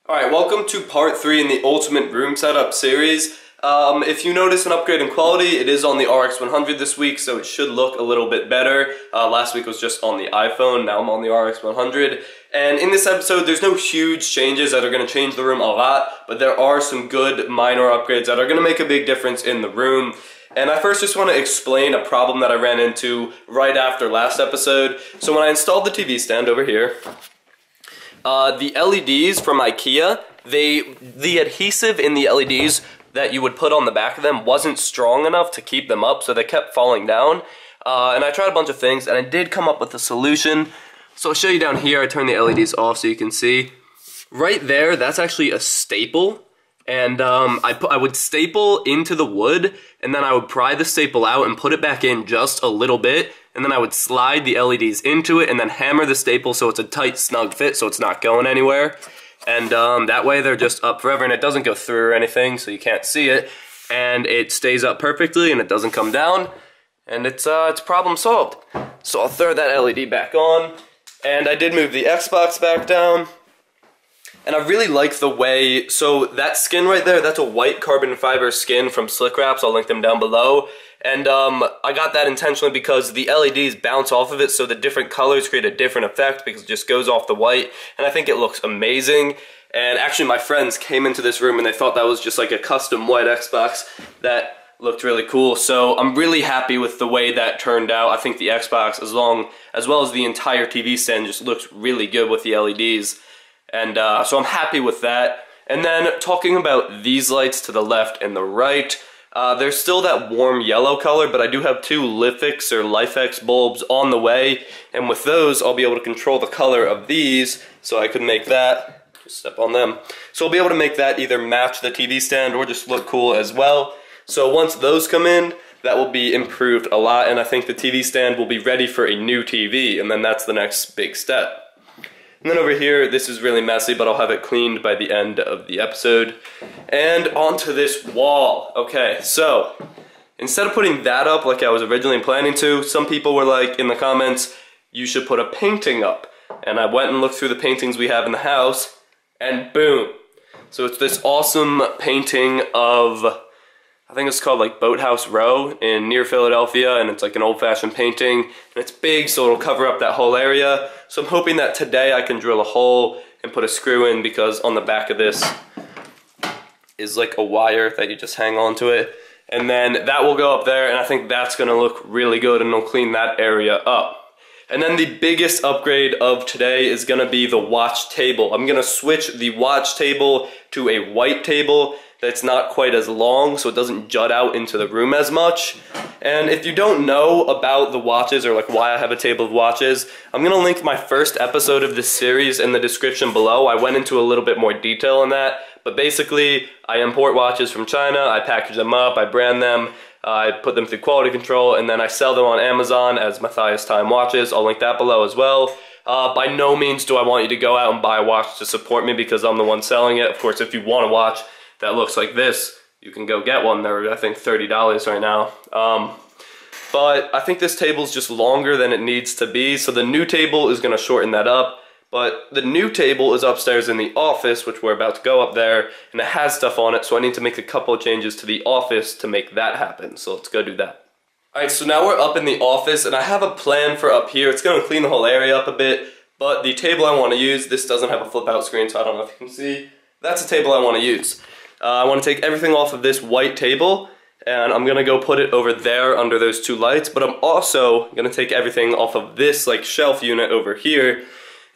Alright, welcome to part 3 in the Ultimate Room Setup series. If you notice an upgrade in quality, it is on the RX 100 this week, so it should look a little bit better. Last week was just on the iPhone, now I'm on the RX 100. And in this episode, there's no huge changes that are going to change the room a lot, but there are some good minor upgrades that are going to make a big difference in the room. And I first just want to explain a problem that I ran into right after last episode. So when I installed the TV stand over here, the LEDs from IKEA, the adhesive in the LEDs that you would put on the back of them wasn't strong enough to keep them up, so they kept falling down. And I tried a bunch of things, and I did come up with a solution. So I'll show you down here. I turned the LEDs off so you can see. Right there, that's actually a staple. And I would staple into the wood, and then I would pry the staple out and put it back in just a little bit, and then I would slide the LEDs into it and then hammer the staple so it's a tight, snug fit so it's not going anywhere. And that way they're just up forever and it doesn't go through or anything, so you can't see it. And it stays up perfectly and it doesn't come down, and it's problem solved. So I'll throw that LED back on, and I did move the Xbox back down. And I really like the way, so that skin right there, that's a white carbon fiber skin from Slick Wraps. I'll link them down below. And I got that intentionally because the LEDs bounce off of it, so the different colors create a different effect because it just goes off the white. And I think it looks amazing. And actually my friends came into this room and they thought that was just like a custom white Xbox that looked really cool. So I'm really happy with the way that turned out. I think the Xbox, as well as the entire TV stand, just looks really good with the LEDs. And so I'm happy with that. And then talking about these lights to the left and the right, there's still that warm yellow color, but I do have two Lifix or Lifex bulbs on the way. And with those, I'll be able to control the color of these, so I could make that, just step on them. So I'll be able to make that either match the TV stand or just look cool as well. So once those come in, that will be improved a lot, and I think the TV stand will be ready for a new TV, and then that's the next big step. And then over here, this is really messy, but I'll have it cleaned by the end of the episode. And onto this wall. Okay, so instead of putting that up like I was originally planning to, some people were like in the comments, you should put a painting up. And I went and looked through the paintings we have in the house, and boom. So it's this awesome painting of, I think it's called like Boathouse Row near Philadelphia, and it's like an old-fashioned painting, and it's big, so it'll cover up that whole area. So I'm hoping that today I can drill a hole and put a screw in, because on the back of this is like a wire that you just hang onto it, and then that will go up there, and I think that's gonna look really good, and it'll clean that area up. And then the biggest upgrade of today is gonna be the watch table. I'm gonna switch the watch table to a white table that's not quite as long, so it doesn't jut out into the room as much. And if you don't know about the watches, or like why I have a table of watches, I'm gonna link my first episode of this series in the description below. I went into a little bit more detail on that, but basically I import watches from China, I package them up, I brand them, I put them through quality control, and then I sell them on Amazon as Matthias Time watches. I'll link that below as well. By no means do I want you to go out and buy a watch to support me because I'm the one selling it. Of course, if you want a watch that looks like this, you can go get one. They're, I think, $30 right now. But I think this table's just longer than it needs to be, so the new table is gonna shorten that up. But the new table is upstairs in the office, which we're about to go up there, and it has stuff on it, so I need to make a couple of changes to the office to make that happen. So let's go do that. Alright, so now we're up in the office, and I have a plan for up here. It's gonna clean the whole area up a bit, but the table I wanna use, this doesn't have a flip out screen, so I don't know if you can see. That's the table I wanna use. I want to take everything off of this white table, and I'm gonna go put it over there under those two lights, but I'm also gonna take everything off of this like shelf unit over here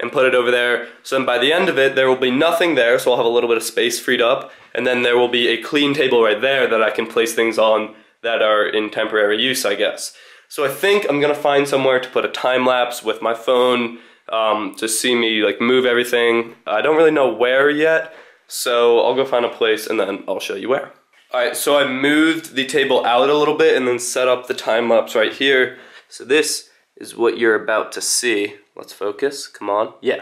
and put it over there. So then by the end of it, there will be nothing there, so I'll have a little bit of space freed up, and then there will be a clean table right there that I can place things on that are in temporary use, I guess. So I think I'm gonna find somewhere to put a time lapse with my phone to see me like move everything. I don't really know where yet, so I'll go find a place and then I'll show you where. Alright, so I moved the table out a little bit and then set up the time lapse right here. So this is what you're about to see. Let's focus, come on. Yeah,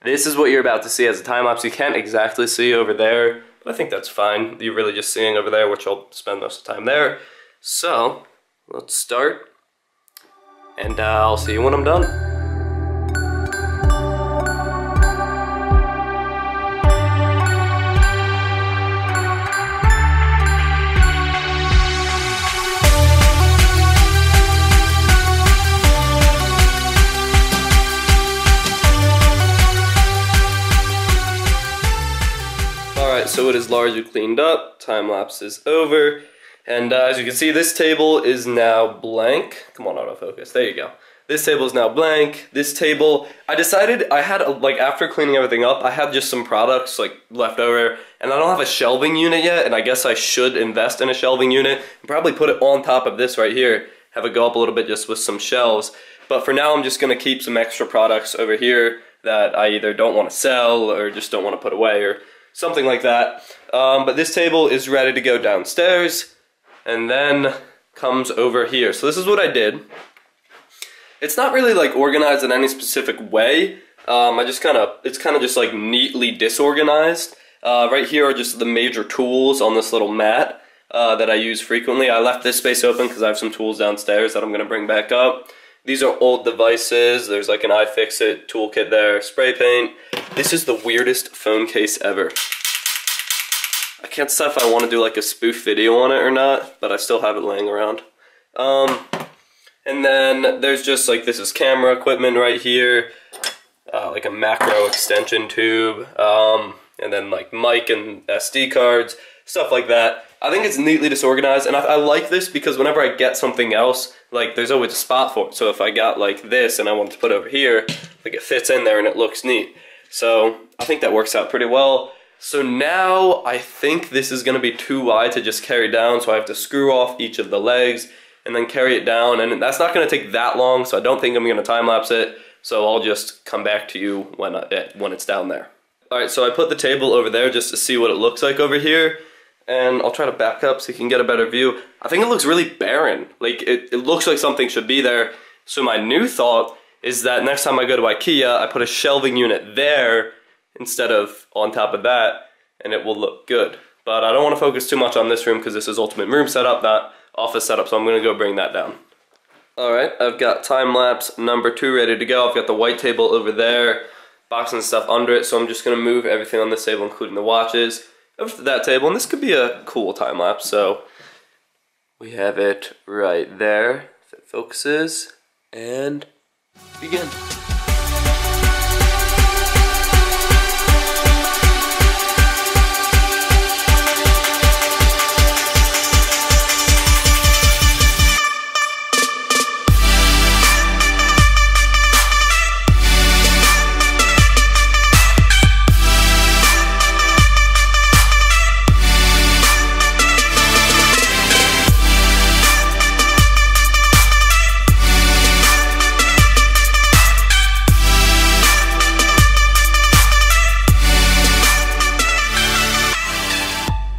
this is what you're about to see as a time lapse. You can't exactly see over there, but I think that's fine. You're really just seeing over there, which I'll spend most of the time there. So, let's start, and I'll see you when I'm done. Alright, so it is largely cleaned up, time lapse is over, and as you can see, this table is now blank. Come on, autofocus, there you go. This table is now blank. This table, I decided I had, like, after cleaning everything up, I had just some products, like, left over, and I don't have a shelving unit yet, and I guess I should invest in a shelving unit, and probably put it on top of this right here, have it go up a little bit just with some shelves. But for now, I'm just gonna keep some extra products over here that I either don't want to sell or just don't want to put away or something like that. But this table is ready to go downstairs and then comes over here. So this is what I did. It's not really like organized in any specific way. It's kind of just like neatly disorganized. Right here are just the major tools on this little mat that I use frequently. I left this space open because I have some tools downstairs that I'm gonna bring back up. These are old devices. There's like an iFixit toolkit there, spray paint. This is the weirdest phone case ever. I can't decide if I want to do like a spoof video on it or not, but I still have it laying around. And then there's just like, this is camera equipment right here, like a macro extension tube, and then like mic and SD cards, stuff like that. I think it's neatly disorganized, and I like this because whenever I get something else, like there's always a spot for it. So if I got like this and I want to put it over here, like it fits in there and it looks neat. So I think that works out pretty well. So now I think this is gonna be too wide to just carry down, so I have to screw off each of the legs and then carry it down, and that's not gonna take that long, so I don't think I'm gonna time lapse it. So I'll just come back to you when it's down there. All right, so I put the table over there just to see what it looks like over here. And I'll try to back up so you can get a better view. I think it looks really barren. Like, it looks like something should be there. So my new thought is that next time I go to IKEA, I put a shelving unit there instead of on top of that, and it will look good. But I don't want to focus too much on this room because this is ultimate room setup, not office setup, so I'm gonna go bring that down. All right, I've got time lapse number 2 ready to go. I've got the white table over there, boxing stuff under it, so I'm just gonna move everything on this table, including the watches, over to that table, and this could be a cool time lapse. So we have it right there, if it focuses, and begin.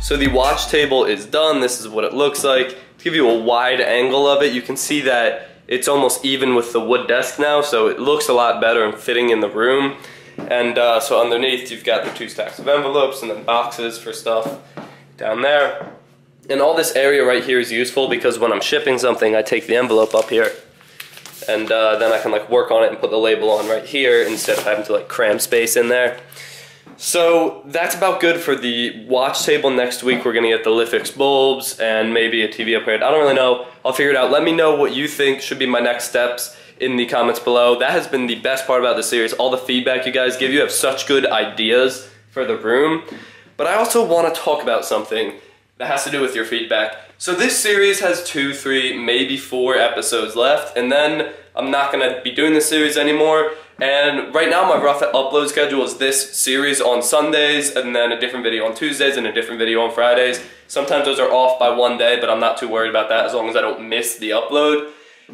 So the watch table is done. This is what it looks like. To give you a wide angle of it, you can see that it's almost even with the wood desk now, so it looks a lot better and fitting in the room. And so underneath you've got the 2 stacks of envelopes and then boxes for stuff down there. And all this area right here is useful because when I'm shipping something, I take the envelope up here and then I can like work on it and put the label on right here instead of having to like cram space in there. So that's about good for the watch table. Next week we're gonna get the Lifix bulbs and maybe a TV upgrade. I don't really know. I'll figure it out. Let me know what you think should be my next steps in the comments below. That has been the best part about this series. All the feedback you guys give. You have such good ideas for the room. But I also want to talk about something that has to do with your feedback. So this series has 2, 3, maybe 4 episodes left, and then I'm not gonna be doing this series anymore. And right now my rough upload schedule is this series on Sundays, and then a different video on Tuesdays, and a different video on Fridays. Sometimes those are off by 1 day, but I'm not too worried about that as long as I don't miss the upload.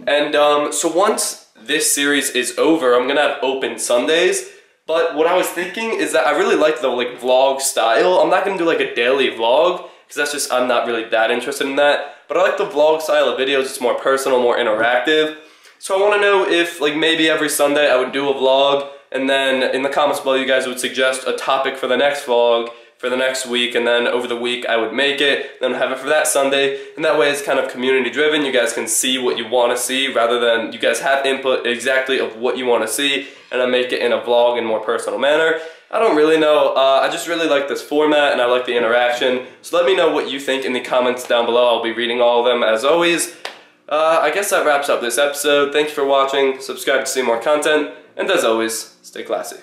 And so once this series is over, I'm gonna have open Sundays. But what I was thinking is that I really like the like vlog style. I'm not gonna do like a daily vlog, because that's just, I'm not really that interested in that. But I like the vlog style of videos. It's more personal, more interactive. So I want to know if like maybe every Sunday I would do a vlog, and then in the comments below you guys would suggest a topic for the next vlog for the next week, and then over the week I would make it, then have it for that Sunday, and that way it's kind of community driven. You guys can see what you want to see rather than you guys have input exactly of what you want to see, and I make it in a vlog in more personal manner. I don't really know. I just really like this format and I like the interaction. So let me know what you think in the comments down below. I'll be reading all of them as always. I guess that wraps up this episode. Thank you for watching. Subscribe to see more content. And as always, stay classy.